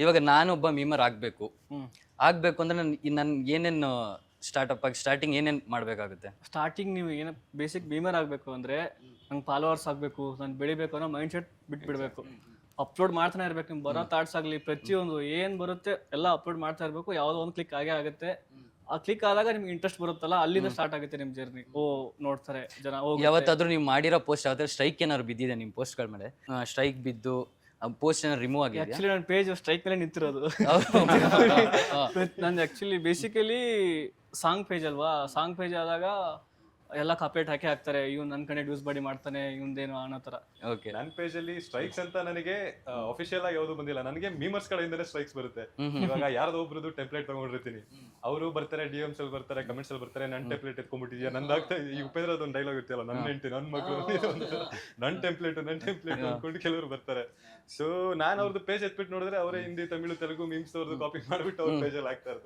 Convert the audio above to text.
ಇವಾಗ ನಾನೊಬ್ಬ ಮೀಮರ್ ಆಗ್ಬೇಕು ಹ್ಮ್ ಆಗ್ಬೇಕು ಅಂದ್ರೆ ನನ್ ಏನೇನು ಸ್ಟಾರ್ಟಿಂಗ್ ಏನೇನ್ ಮಾಡ್ಬೇಕಾಗುತ್ತೆ? ಸ್ಟಾರ್ಟಿಂಗ್ ನೀವು ಏನೋ ಬೇಸಿಕ್ ಬೀಮರ್ ಆಗಬೇಕು ಅಂದರೆ ನಂಗೆ ಫಾಲೋವರ್ಸ್ ಆಗಬೇಕು, ನಾನು ಬೆಳಿಬೇಕು ಅನ್ನೋ ಮೈಂಡ್ ಸೆಟ್ ಬಿಟ್ಬಿಡ್ಬೇಕು. ಅಪ್ಲೋಡ್ ಮಾಡ್ತಾನೆ ಇರ್ಬೇಕು. ನಿಮ್ಗೆ ಬರೋ ಥಾಟ್ಸ್ ಆಗಲಿ ಪ್ರತಿಯೊಂದು ಏನು ಬರುತ್ತೆ ಎಲ್ಲ ಅಪ್ಲೋಡ್ ಮಾಡ್ತಾ ಇರಬೇಕು. ಯಾವುದೋ ಒಂದು ಕ್ಲಿಕ್ ಆಗೇ ಆಗುತ್ತೆ. ಆ ಕ್ಲಿಕ್ ಆದಾಗ ನಿಮ್ಗೆ ಇಂಟ್ರೆಸ್ಟ್ ಬರುತ್ತಲ್ಲ, ಅಲ್ಲಿಂದ ಸ್ಟಾರ್ಟ್ ಆಗುತ್ತೆ ನಿಮ್ಮ ಜರ್ನಿ. ಓ ನೋಡ್ತಾರೆ ಜನ, ಹೋಗುತ್ತೆ. ಯಾವತ್ತಾದ್ರೂ ನೀವು ಮಾಡಿರೋ ಪೋಸ್ಟ್ ಯಾವ್ದಾದ್ರು ಸ್ಟ್ರೈಕ್ ಏನಾದ್ರು ಬಿದ್ದಿದೆ ನಿಮ್ಮ ಪೋಸ್ಟ್ಗಳ ಮೇಲೆ? ಸ್ಟ್ರೈಕ್ ಬಿದ್ದು ಪೋಸ್ಟ್ ಏನಾದ್ರು ರಿಮೂವ್ ಆಗಿದೆಯಾ? ಆ್ಯಕ್ಚುಲಿ ನನ್ನ ಪೇಜ್ ಸ್ಟ್ರೈಕ್ ಮೇಲೆ ನಿಂತಿರೋದು. ನಂದು ಆ್ಯಕ್ಚುಲಿ ಬೇಸಿಕಲಿ ಸಾಂಗ್ ಪೇಜ್ ಅಲ್ವಾ, ಸಾಂಗ್ ಪೇಜ್ ಆದಾಗ ಎಲ್ಲ ಕಾಪೇಟ್ ಹಾಕಿ ಹಾಕ್ತಾರೆ, ಇವ್ನು ನನ್ನ ಕಡೆ ಯೂಸ್ ಮಾಡಿ ಮಾಡ್ತಾನೆ, ಇವ್ನದೇನು ಅನ್ನೋ ಥರ. ಓಕೆ. ನನ್ನ ಪೇಜ್ ಅಲ್ಲಿ ಸ್ಟ್ರೈಕ್ಸ್ ಅಂತ ನನಗೆ ಅಫಿಷಿಯಲ್ ಆಗಿ ಯಾವುದು ಬಂದಿಲ್ಲ. ನನಗೆ ಮೀಮರ್ಸ್ ಕಡೆಯಿಂದಲೇ ಸ್ಟ್ರೈಕ್ಸ್ ಬರುತ್ತೆ. ಇವಾಗ ಯಾರ್ದೋ ಒಬ್ರದ್ದು ಟೆಂಪ್ಲೇಟ್ ತಗೊಂಡಿರ್ತೀನಿ, ಅವರು ಬರ್ತಾರೆ, DMs ಅಲ್ಲಿ ಬರ್ತಾರೆ, ಕಮೆಂಟ್ಸ್ ಅಲ್ಲಿ ಬರ್ತಾರೆ, ನನ್ನ ಟೆಂಪ್ಲೇಟ್ ಎತ್ಕೊಂಡ್ಬಿಟ್ಟಿದ್ಯಾ, ನಂದಾಗ್ತಾ ಈ ಉಪೇಂದ್ರ ಒಂದು ಡೈಲಾಗ್ ಇರ್ತಿಯಲ್ಲ, ನನ್ನ ಹೆಂಡತಿ ನನ್ನ ಮಗಳು ನನ್ನ ಟೆಂಪ್ಲೇಟ್ ಅನ್ಕೊಂಡು ಕೆಲವರು ಬರ್ತಾರೆ. ಸೊ ನಾನು ಅವ್ರದ್ದು ಪೇಜ್ ಎತ್ಬಿಟ್ಟು ನೋಡಿದ್ರೆ ಅವರೇ ಹಿಂದಿ, ತಮಿಳು, ತೆಲುಗು ಮೀಮ್ಸ್ ಅವ್ರದ್ದು ಕಾಪಿ ಮಾಡ್ಬಿಟ್ಟು ಅವ್ರ ಪೇಜ್ ಅಲ್ಲಿ ಹಾಕ್ತಾ ಇರ್ತಾರೆ.